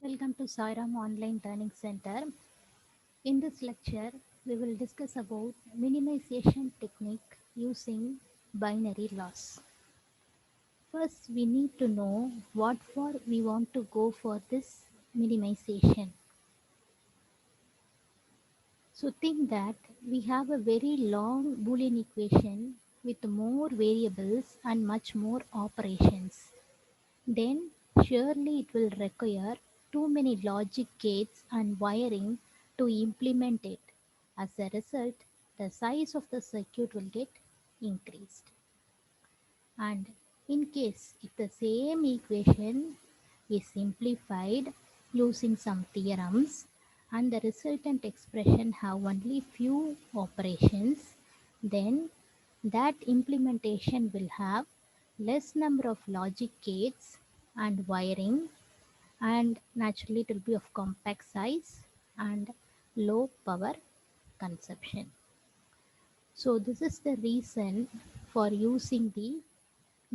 Welcome to Sairam Online Learning Center. In this lecture, we will discuss about minimization technique using binary loss. First, we need to know what for we want to go for this minimization. So think that we have a very long Boolean equation with more variables and much more operations. Then surely it will require too many logic gates and wiring to implement it. As a result, the size of the circuit will get increased. And in case if the same equation is simplified using some theorems and the resultant expression have only few operations, then that implementation will have less number of logic gates and wiring, and naturally it will be of compact size and low power consumption. So this is the reason for using the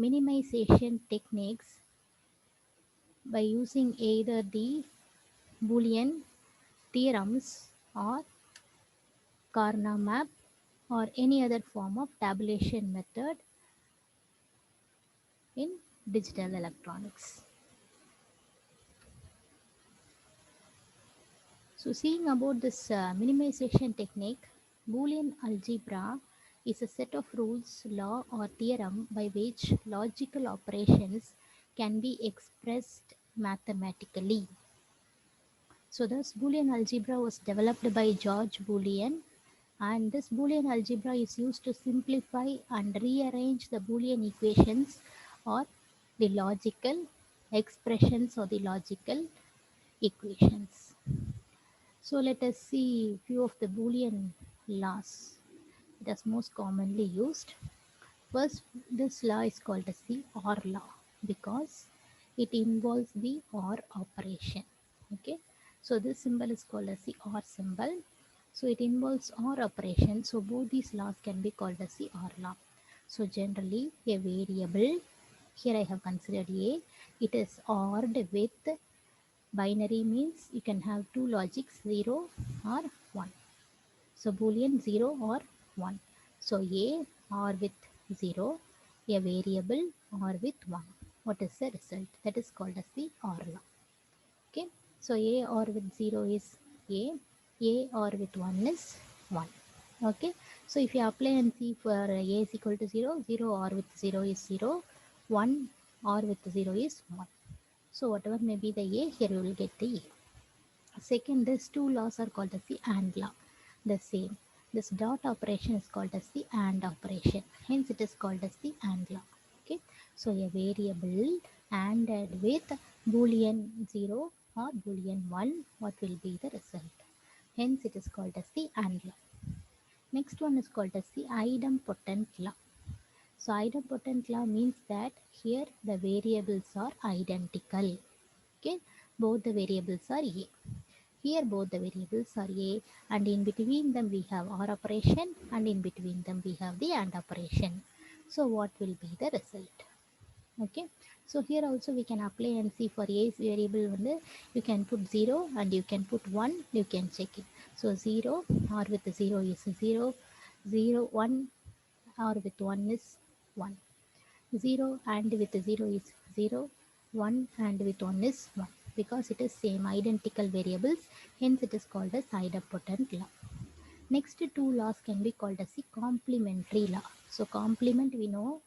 minimization techniques by using either the Boolean theorems or Karnaugh map or any other form of tabulation method in digital electronics. So seeing about this minimization technique, Boolean algebra is a set of rules, law or theorem by which logical operations can be expressed mathematically. So this Boolean algebra was developed by George Boolean, and this Boolean algebra is used to simplify and rearrange the Boolean equations or the logical expressions or the logical equations. So let us see few of the Boolean laws that is most commonly used. First, this law is called as the OR law because it involves the OR operation. Okay, so this symbol is called as the OR symbol. So it involves OR operation. So both these laws can be called as the OR law. So generally, a variable, here I have considered A, it is ORed with binary, means you can have two logics 0 or 1. So Boolean 0 or 1. So A or with 0, a variable or with 1. What is the result? That is called as the OR law. Okay. So A or with 0 is A or with 1 is 1. Okay. So if you apply and see for A is equal to 0, 0 or with 0 is 0, 1 or with 0 is 1. So whatever may be the A, here you will get the A. Second, these two laws are called as the AND law. The same. This dot operation is called as the AND operation. Hence it is called as the AND law. Okay. So a variable ANDed with Boolean 0 or Boolean 1, what will be the result? Hence it is called as the AND law. Next one is called as the idempotent law. So idempotent law means that here the variables are identical. Okay, both the variables are A. Here both the variables are A, and in between them we have OR operation, and in between them we have the AND operation. So what will be the result? Okay, so here also we can apply and see for A variable you can put 0 and you can put 1, you can check it. So 0 or with 0 is 0, 0, 1 or with 1 is 1. 0 and with 0 is 0, 1 and with 1 is 1, because it is same identical variables, hence it is called as idempotent law. Next two laws can be called as the complementary law. So complement we know,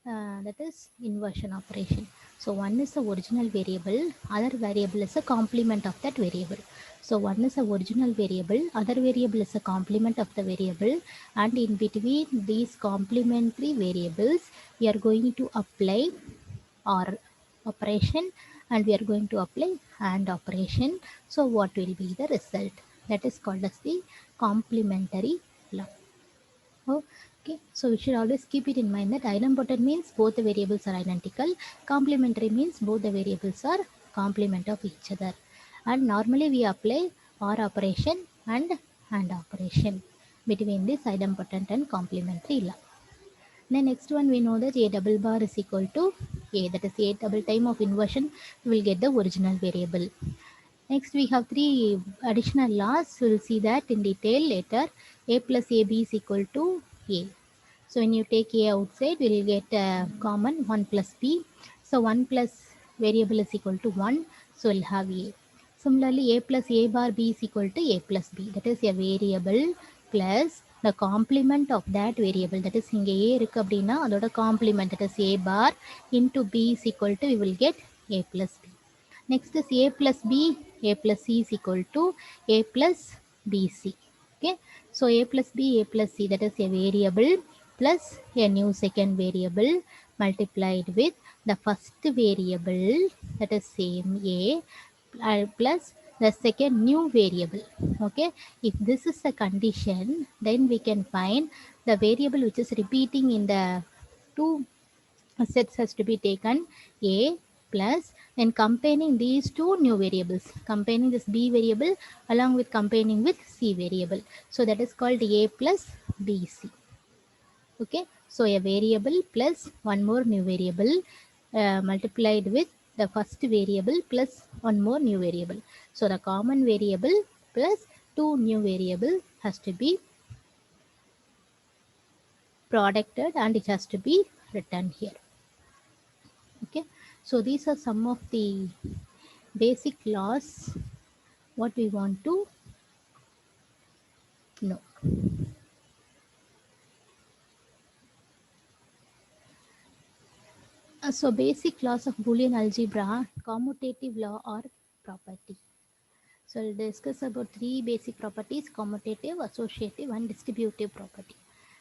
that is inversion operation. So one is the original variable, other variable is a complement of that variable. So one is a original variable, other variable is a complement of the variable, and in between these complementary variables we are going to apply OR operation and we are going to apply AND operation. So what will be the result? That is called as the complementary law. Okay, so we should always keep it in mind that idempotent means both the variables are identical. Complementary means both the variables are complement of each other. And normally we apply OR operation and AND operation between this idempotent and complementary law. Then next one we know that A double bar is equal to A, that is A double time of inversion, we will get the original variable. Next, we have three additional laws. We'll see that in detail later. A plus AB is equal to A. So when you take A outside, we'll get a common 1 plus B. So 1 plus variable is equal to 1. So we'll have A. Similarly, A plus A bar B is equal to A plus B. That is a variable plus the complement of that variable. That is இங்கே A இருக்கு அப்படின்னா அதோட complement, that is A bar into B is equal to, we will get A plus B. Next is A plus B, A plus C is equal to A plus BC. Okay, so A plus B, A plus C, that is a variable plus a new second variable multiplied with the first variable, that is same A, plus the second new variable. Okay, if this is the condition, then we can find the variable which is repeating in the two sets has to be taken A plus, then comparing these two new variables, comparing this B variable along with comparing with C variable. So that is called A plus BC. Okay, so a variable plus one more new variable multiplied with the first variable plus one more new variable. So the common variable plus two new variable has to be producted and it has to be written here. Okay, so these are some of the basic laws what we want to know. So basic laws of Boolean algebra, commutative law or property. So we'll discuss about three basic properties: commutative, associative and distributive property.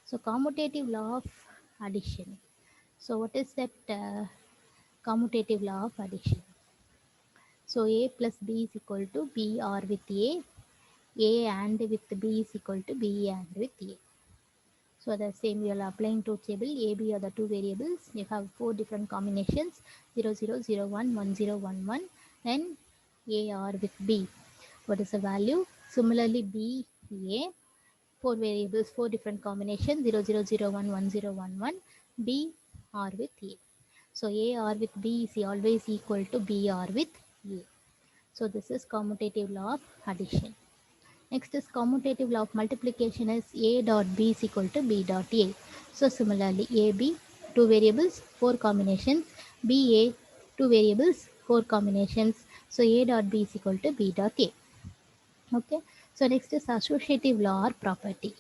So commutative law of addition. So what is that commutative law of addition? So A plus B is equal to B or with A and with B is equal to B and with A. So the same we are applying truth table. A, B are the two variables. You have four different combinations: 0, 0, 0, 1, 1, 0, 1, 1. Then A or with B. What is the value? Similarly, B, A, four variables, four different combinations: 0, 0, 0, 1, 1, 0, 1, 1. B or with A. So A or with B is always equal to B or with A. So this is commutative law of addition. Next is commutative law of multiplication is A dot B is equal to B dot A. So similarly, AB, two variables, four combinations, BA, two variables, four combinations. So A dot B is equal to B dot A. Okay. So next is associative law or property.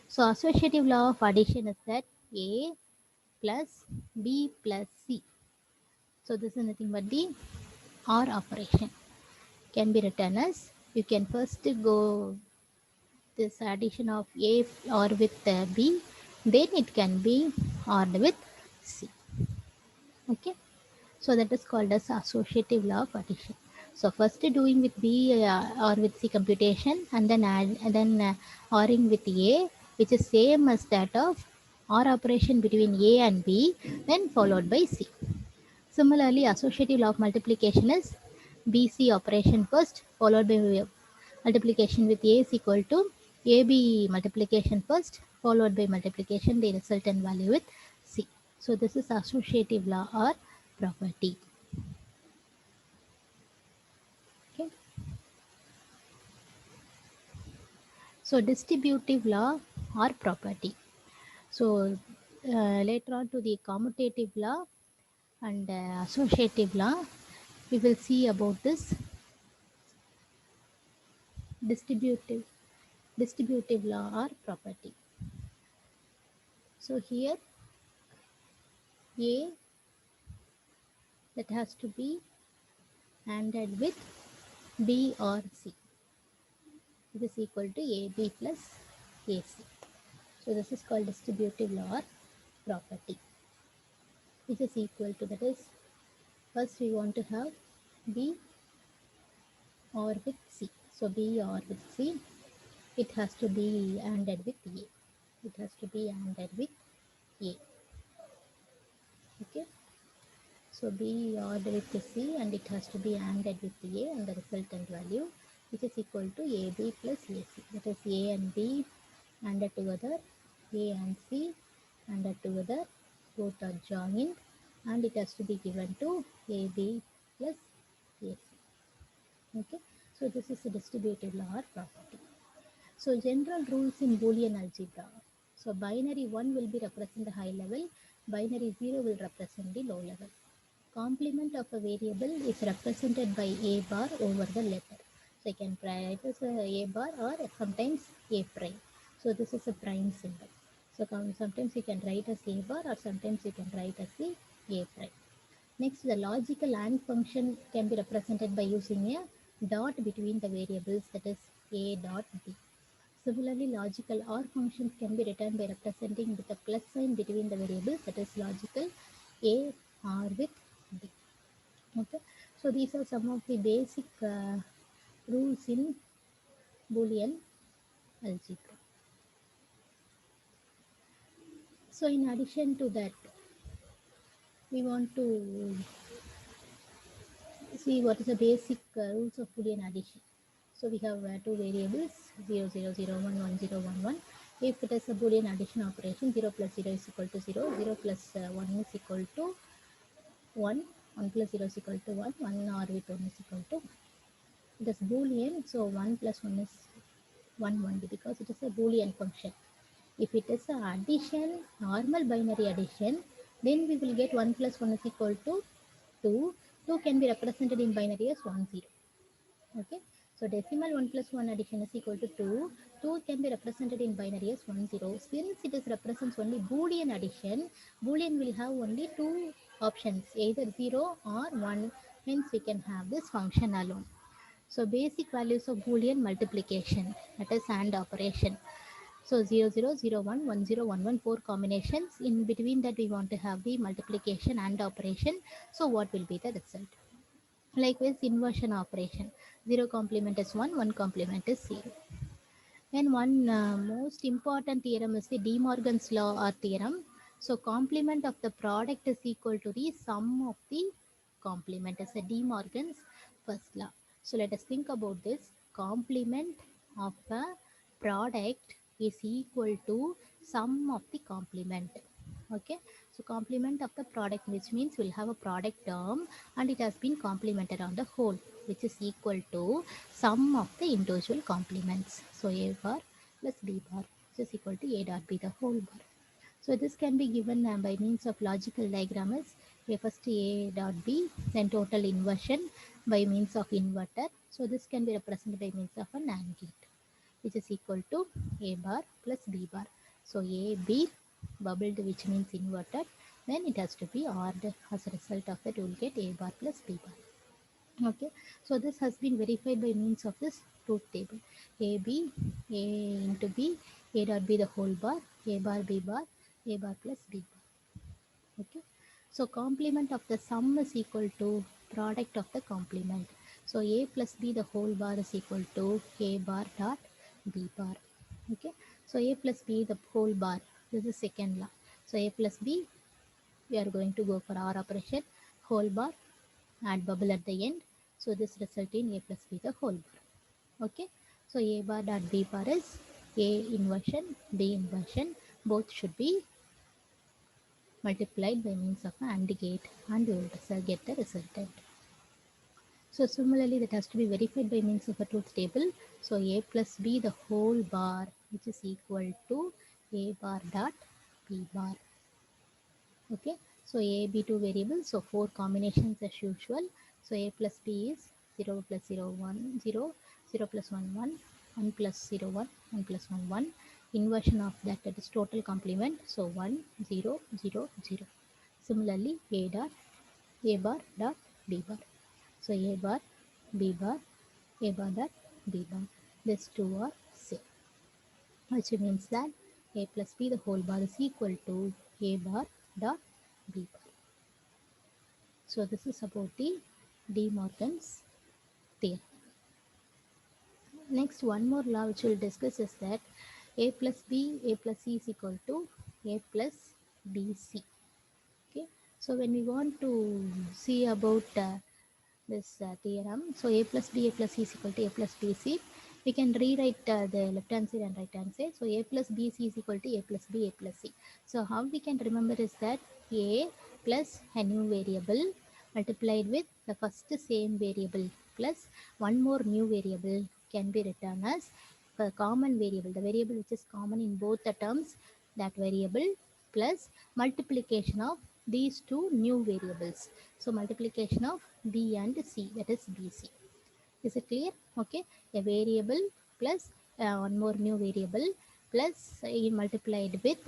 So associative law of addition is that A plus B plus C. So this is nothing but the OR operation. Can be written as, you can first go this addition of A or with B, then it can be OR with C. Okay, so that is called as associative law of addition. So first doing with B or with C computation, and then add, and then ORing with A, which is same as that of OR operation between A and B, then followed by C. Similarly, associative law of multiplication is BC operation first, followed by multiplication with A is equal to AB multiplication first, followed by multiplication the resultant value with C. So this is associative law or property. Okay. So distributive law or property. So later on to the commutative law and associative law, we will see about this distributive law or property. So here A, that has to be ANDed with B or C. It is equal to AB plus AC. So this is called distributive law or property, which is equal to, that is, first we want to have B or with C. So B or with C, it has to be ANDed with A. It has to be ANDed with A. Okay. So B or with C, and it has to be ANDed with A, and the resultant value, which is equal to AB plus AC. That is A and B ANDed together, A and C ANDed together, both are joined, and it has to be given to AB plus AC. Okay. So this is a distributive law or property. So general rules in Boolean algebra. So binary 1 will be represent the high level, binary 0 will represent the low level. Complement of a variable is represented by a bar over the letter. So I can write as a bar or sometimes a prime. So this is a prime symbol. So sometimes you can write as a bar or sometimes you can write as the a prime. Next, the logical AND function can be represented by using a dot between the variables, that is a dot b. Similarly, logical OR functions can be written by representing with a plus sign between the variables, that is logical A OR with B. Okay, so these are some of the basic rules in Boolean algebra. So, in addition to that, we want to see what is the basic rules of Boolean addition. So we have two variables 0, 0, 0, 1, 1, 0, 1, 1. If it is a Boolean addition operation, 0 plus 0 is equal to 0, 0 plus 1 is equal to 1, 1 plus 0 is equal to 1, 1 or with 1 is equal to 1. It is Boolean, so 1 plus 1 is 1 only because it is a Boolean function. If it is an addition, normal binary addition, then we will get 1 plus 1 is equal to 2. 2 can be represented in binary as 1, 0. Okay, so decimal 1 plus 1 addition is equal to 2. 2 can be represented in binary as 1, 0. Since it is represents only Boolean addition, Boolean will have only two options, either 0 or 1. Hence, we can have this function alone. So, basic values of Boolean multiplication, that is AND operation. So 0, 0, 0, 1, 1, 0, 1, 1, 4 combinations. In between that, we want to have the multiplication and operation. So what will be the result? Likewise, inversion operation. 0 complement is 1, 1 complement is 0. And one most important theorem is the De Morgan's law or theorem. So complement of the product is equal to the sum of the complement. Is a De Morgan's first law. So let us think about this. Complement of a product is equal to sum of the complement. Okay, so complement of the product, which means we'll have a product term and it has been complemented on the whole, which is equal to sum of the individual complements. So a bar plus b bar, which is equal to a dot b the whole bar. So this can be given by means of logical diagram as a first a dot b, then total inversion by means of inverter. So this can be represented by means of an AND gate, which is equal to a bar plus b bar. So a b bubbled, which means inverted, then it has to be ORed. As a result of that, you will get a bar plus b bar. Okay, so this has been verified by means of this truth table. A b, a into b, a dot b the whole bar, a bar b bar, a bar plus b bar. Okay, so complement of the sum is equal to product of the complement. So a plus b the whole bar is equal to a bar dot b bar. Okay, so a plus b the whole bar, this is second law. So a plus b, we are going to go for our operation, whole bar, add bubble at the end. So this result in a plus b the whole bar. Okay, so a bar dot b bar is a inversion, b inversion, both should be multiplied by means of an AND gate and we will get the resultant. So similarly, that has to be verified by means of a truth table. So a plus b the whole bar, which is equal to a bar dot b bar. Okay, so a b two variables, so four combinations as usual. So a plus b is 0 plus 0 1 0, 0 plus 1 1, 1 plus 0 1, 1 plus 1 1. Inversion of that, that is total complement. So 1 0 0 0. Similarly, a bar dot b bar. So a bar, b bar, a bar dot b bar. These two are same, which means that a plus b the whole bar is equal to a bar dot b bar. So this is about the De Morgan's theorem. Next, one more law which we'll discuss is that a plus b, a plus c is equal to a plus bc. Okay, so when we want to see about this theorem, so a plus b, a plus c is equal to a plus bc. We can rewrite the left hand side and right hand side. So a plus bc is equal to a plus b, a plus c. So how we can remember is that a plus a new variable multiplied with the first same variable. plus one more new variable can be written as a common variable, the variable which is common in both the terms, that variable plus multiplication of these two new variables. So multiplication of b and c, that is bc. Is it clear? Okay, a variable plus one more new variable plus multiplied with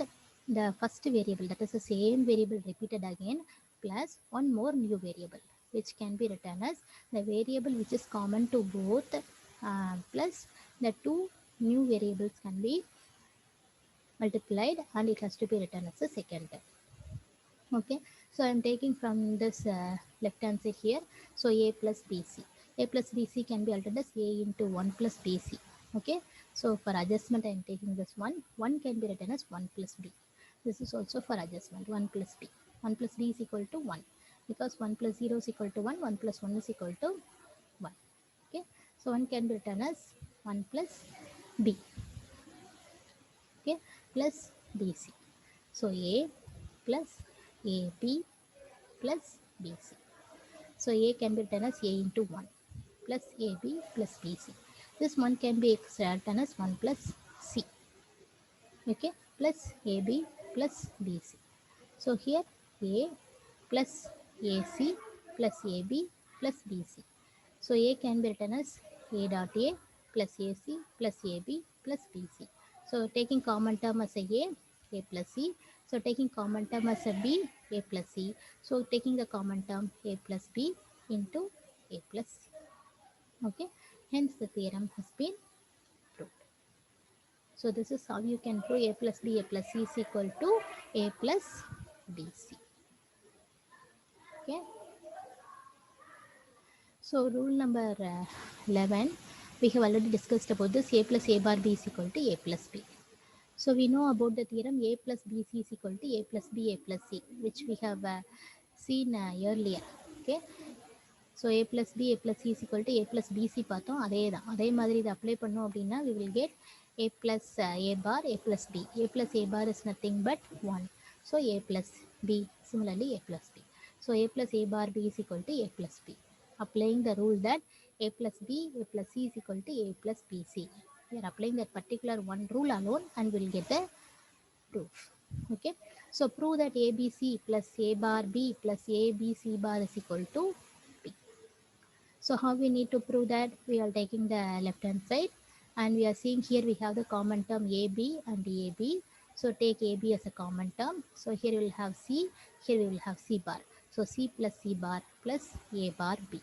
the first variable, that is the same variable repeated again, plus one more new variable, which can be written as the variable which is common to both plus the two new variables can be multiplied, and it has to be written as a second term. Okay, so I'm taking from this left hand side here. So a plus bc, a plus bc can be altered as a into 1 plus bc. Okay, so for adjustment I'm taking this one can be written as 1 plus b. This is also for adjustment, 1 plus b. 1 plus b is equal to 1, because 1 plus 0 is equal to 1, 1 plus 1 is equal to 1. Okay, so 1 can be written as 1 plus b. Okay, plus bc. So a plus ab plus bc. So a can be written as a into 1 plus ab plus bc. This one can be written as 1 plus c. Okay, plus ab plus bc. So here a plus ac plus ab plus bc. So a can be written as a dot a plus ac plus ab plus bc. So taking common term as a plus c. So taking common term as a b, a plus c. So taking the common term a plus b into a plus c. Okay, hence the theorem has been proved. So this is how you can prove a plus b, a plus c is equal to a plus bc. Okay. So rule number 11, we have already discussed about this, a plus a bar b is equal to a plus b. So we know about the theorem a plus bc is equal to a plus b, a plus c, which we have seen earlier. Okay. So a plus b, a plus c is equal to a plus bc பார்த்தோம், அதே தான். அதே மாதிரி இதை apply பண்ணோம் அப்படின்னா we will get a plus a bar, a plus b. A plus a bar is nothing but 1. So a plus b, similarly a plus b. So a plus a bar b is equal to a plus b. Applying the rule that a plus b, a plus c is equal to a plus bc. We are applying that particular one rule alone and we'll get the proof. Okay. So prove that abc plus a bar b plus abc bar is equal to b. So how we need to prove that? We are taking the left hand side and we are seeing here we have the common term AB and AB. So take AB as a common term. So here we will have C, here we will have C bar. So C plus C bar plus A bar B.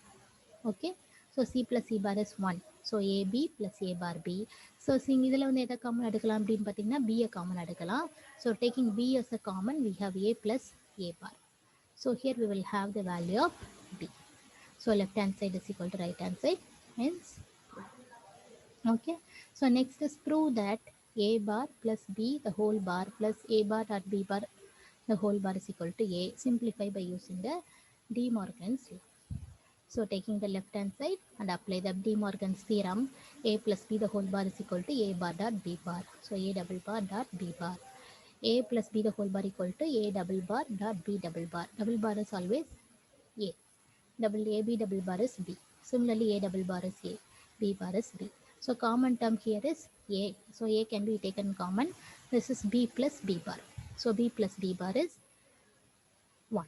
Okay. So C plus C bar is 1. So AB plus A bar B. So seeing இதில் வந்து எதை common எடுக்கலாம் அப்படின்னு பார்த்தீங்கன்னா B common எடுக்கலாம். So taking B as a common, we have A plus A bar. So here we will have the value of B. So left hand side is equal to right hand side, hence. Okay, so next is prove that a bar plus b the whole bar plus a bar dot b bar the whole bar is equal to a. Simplify by using the De Morgan's law. So taking the left hand side and apply the De Morgan's theorem, a plus b the whole bar is equal to a bar dot b bar. So a double bar dot b bar. A plus b the whole bar equal to a double bar dot b double bar. Double bar is always a. Double a b double bar is b. Similarly, a double bar is a, b bar is b. So common term here is a. So a can be taken common. This is b plus b bar. So b plus b bar is 1.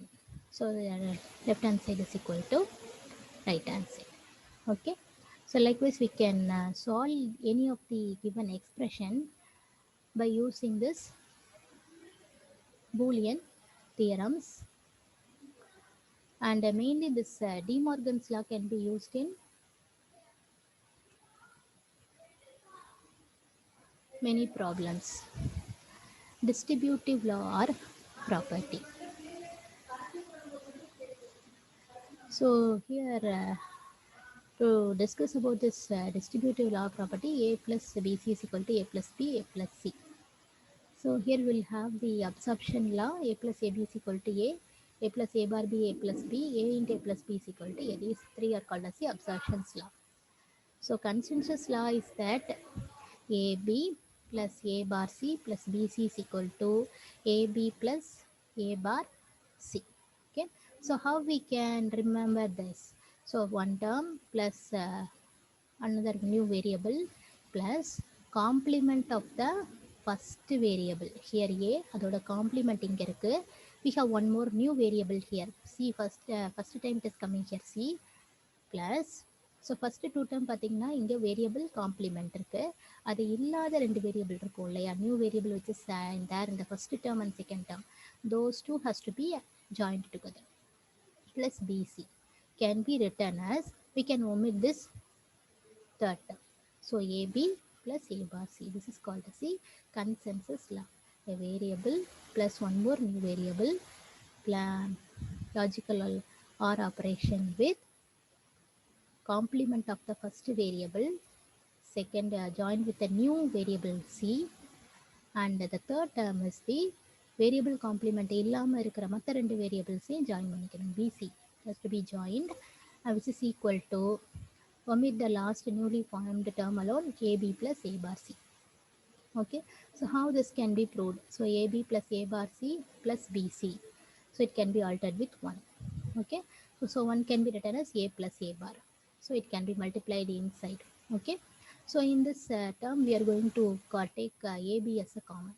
So left hand side is equal to right hand side. Okay. So likewise we can solve any of the given expression by using this Boolean theorems. And mainly this De Morgan's law can be used in many problems. Distributive law or property. So here to discuss about this distributive law property, a plus bc is equal to a plus b, a plus c. So here we'll have the absorption law, a plus ab is equal to a plus a bar b, a plus b, a into a plus b is equal to a. These three are called as the absorption's law. So consensus law is that ab plus a bar c plus bc is equal to ab plus a bar c. Okay, so how we can remember this? So one term plus another new variable plus complement of the first variable. Here a அதோட complement இங்க இருக்கு. We have one more new variable here. C first time it is coming here C plus. So first two term பார்த்தீங்கன்னா இங்கே variable complement இருக்குது. அது இல்லாத ரெண்டு variable இருக்கும் இல்லையா, new variable which is there இந்த first term and second term, those two has to be joint together. Plus BC can be written as, we can omit this third term. So AB plus A bar C. This is called as the consensus law. A variable plus one more new variable, logical OR operation with complement of the first variable, second joined with a new variable C, and the third term is the variable complement இல்லாமல் இருக்கிற மற்ற ரெண்டு வேரியபிள்ஸையும் join பண்ணிக்கணும். BC has to be joined, which is equal to, omit the last newly formed term alone, AB plus A bar C. Okay, so how this can be proved? So AB plus A bar C plus BC. So it can be altered with 1. Okay, so 1 can be written as A plus A bar. So it can be multiplied inside. Okay, so in this term we are going to take AB as a common.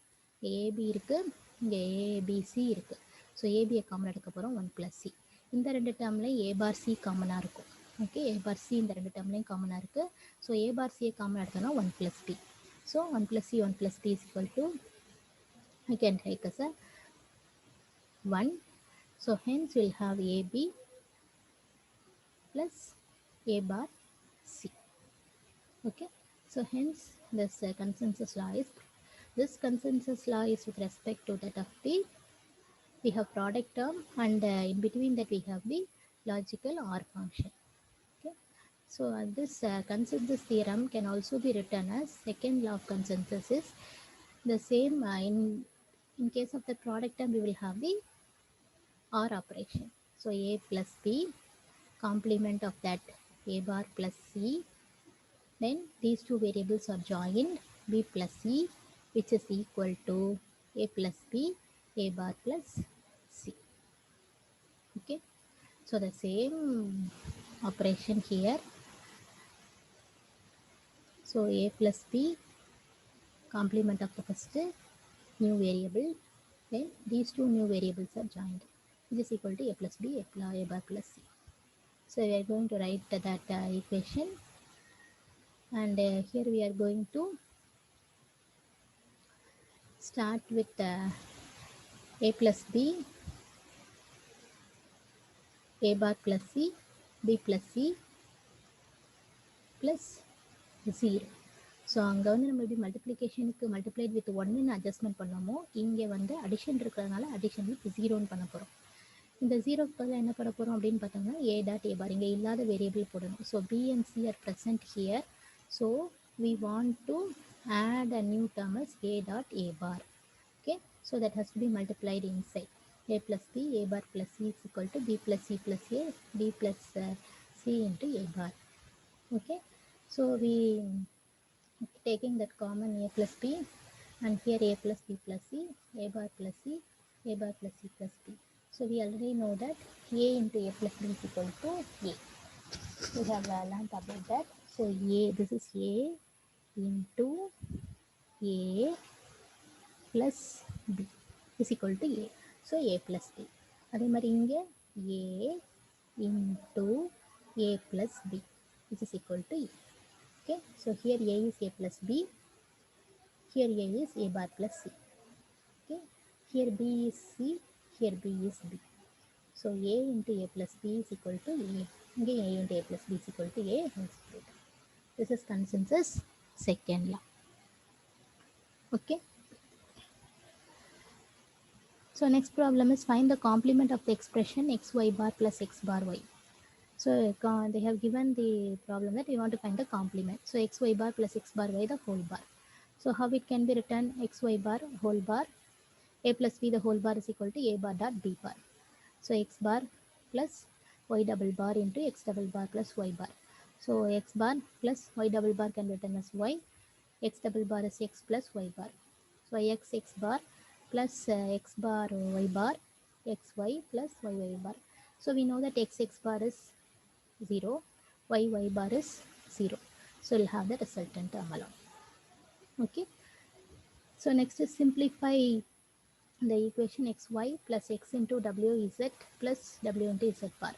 AB இருக்கு, இங்கே ABC இருக்கு. So ஏபியை common எடுக்க போகிறோம், 1 plus C. இந்த ரெண்டு டேர்ம்லையும் A bar C காமனாக இருக்கும். Okay, A bar C இந்த ரெண்டு டேர்ம்லையும் காமனாக இருக்குது. So A bar C common எடுத்தோம்னா 1 plus B. So 1 plus C 1 plus B is equal to, I can take as a 1. So hence we'll have AB plus A bar C. Okay, so hence this consensus law is, this consensus law is with respect to that of the, we have product term, and in between that we have the logical OR function. Okay, so this consensus theorem can also be written as, second law of consensus is the same. In case of the product term we will have the OR operation. So A plus B, complement of that A bar plus C, then these two variables are joined, B plus C, which is equal to A plus B, A bar plus C. Okay, so the same operation here. So A plus B, complement of the first new variable, then these two new variables are joined, which is equal to A plus B, A bar plus C. So we are going to write that equation, and here we are going to start with A plus B, A bar plus C, B plus C plus 0. So அங்கே வந்து நம்ம எப்படி மல்டிப்ளிகேஷனுக்கு multiplied with ஒன்னுன்னு adjustment பண்ணோமோ, இங்கே வந்து addition இருக்கிறதுனால addition with 0ன்னு பண்ண போகிறோம். இந்த 0க்கு பதிலாக என்ன பண்ண போகிறோம் அப்படின்னு பார்த்தோம்னா, A டாட் A bar, இங்கே இல்லாத வேரியபிள் போடணும். So B and C are present here. So we want to add a new term as A dot A bar. Okay, so that has to be multiplied inside. A plus B, A bar plus C is equal to B plus C plus A, B plus C into A bar. Okay, so we taking that common A plus B, and here A plus B plus C, A bar plus C, A bar plus C plus B. So we already know that A into A plus B is equal to A. We have learned about that. So A, this is A into A plus B is equal to A. So A plus B. அதே மாதிரி இங்கே A into A plus B, which is equal to E. Okay, so here A is A plus B, here A is A bar plus C. Okay, here B is C, here B is B. So A into A plus B is equal to A. Again A into A plus B is equal to A. This is consensus second law. Okay, so next problem is, find the complement of the expression xy bar plus x bar y. So they have given the problem that we want to find the complement. So xy bar plus x bar y, the whole bar. So how it can be written? Xy bar whole bar, A plus B the whole bar is equal to A bar dot B bar. So x bar plus y double bar into x double bar plus y bar. So x bar plus y double bar can be written as y, x double bar is x plus y bar. So x bar plus x bar y bar, xy plus y bar. So we know that x bar is 0, y bar is 0. So we'll have the resultant term alone. Okay. So next is simplify the equation xy plus x into wz plus w into z bar.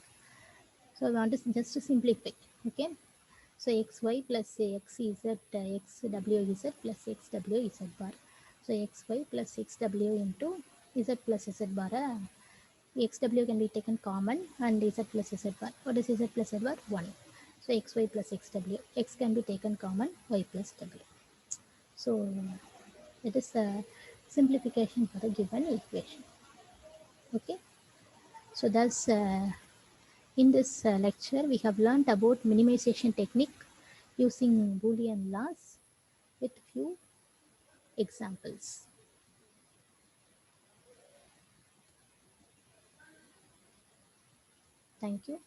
So I want to just to simplify. Okay. So xy plus xz xwz plus xwz bar. So xy plus xw into z plus z bar. Xw can be taken common and z plus z bar. What is z plus z bar? 1. So xy plus xw. X can be taken common, y plus w. So that is the simplification for the given equation. Okay. So thus in this lecture we have learned about minimization technique using Boolean laws with few examples. Thank you.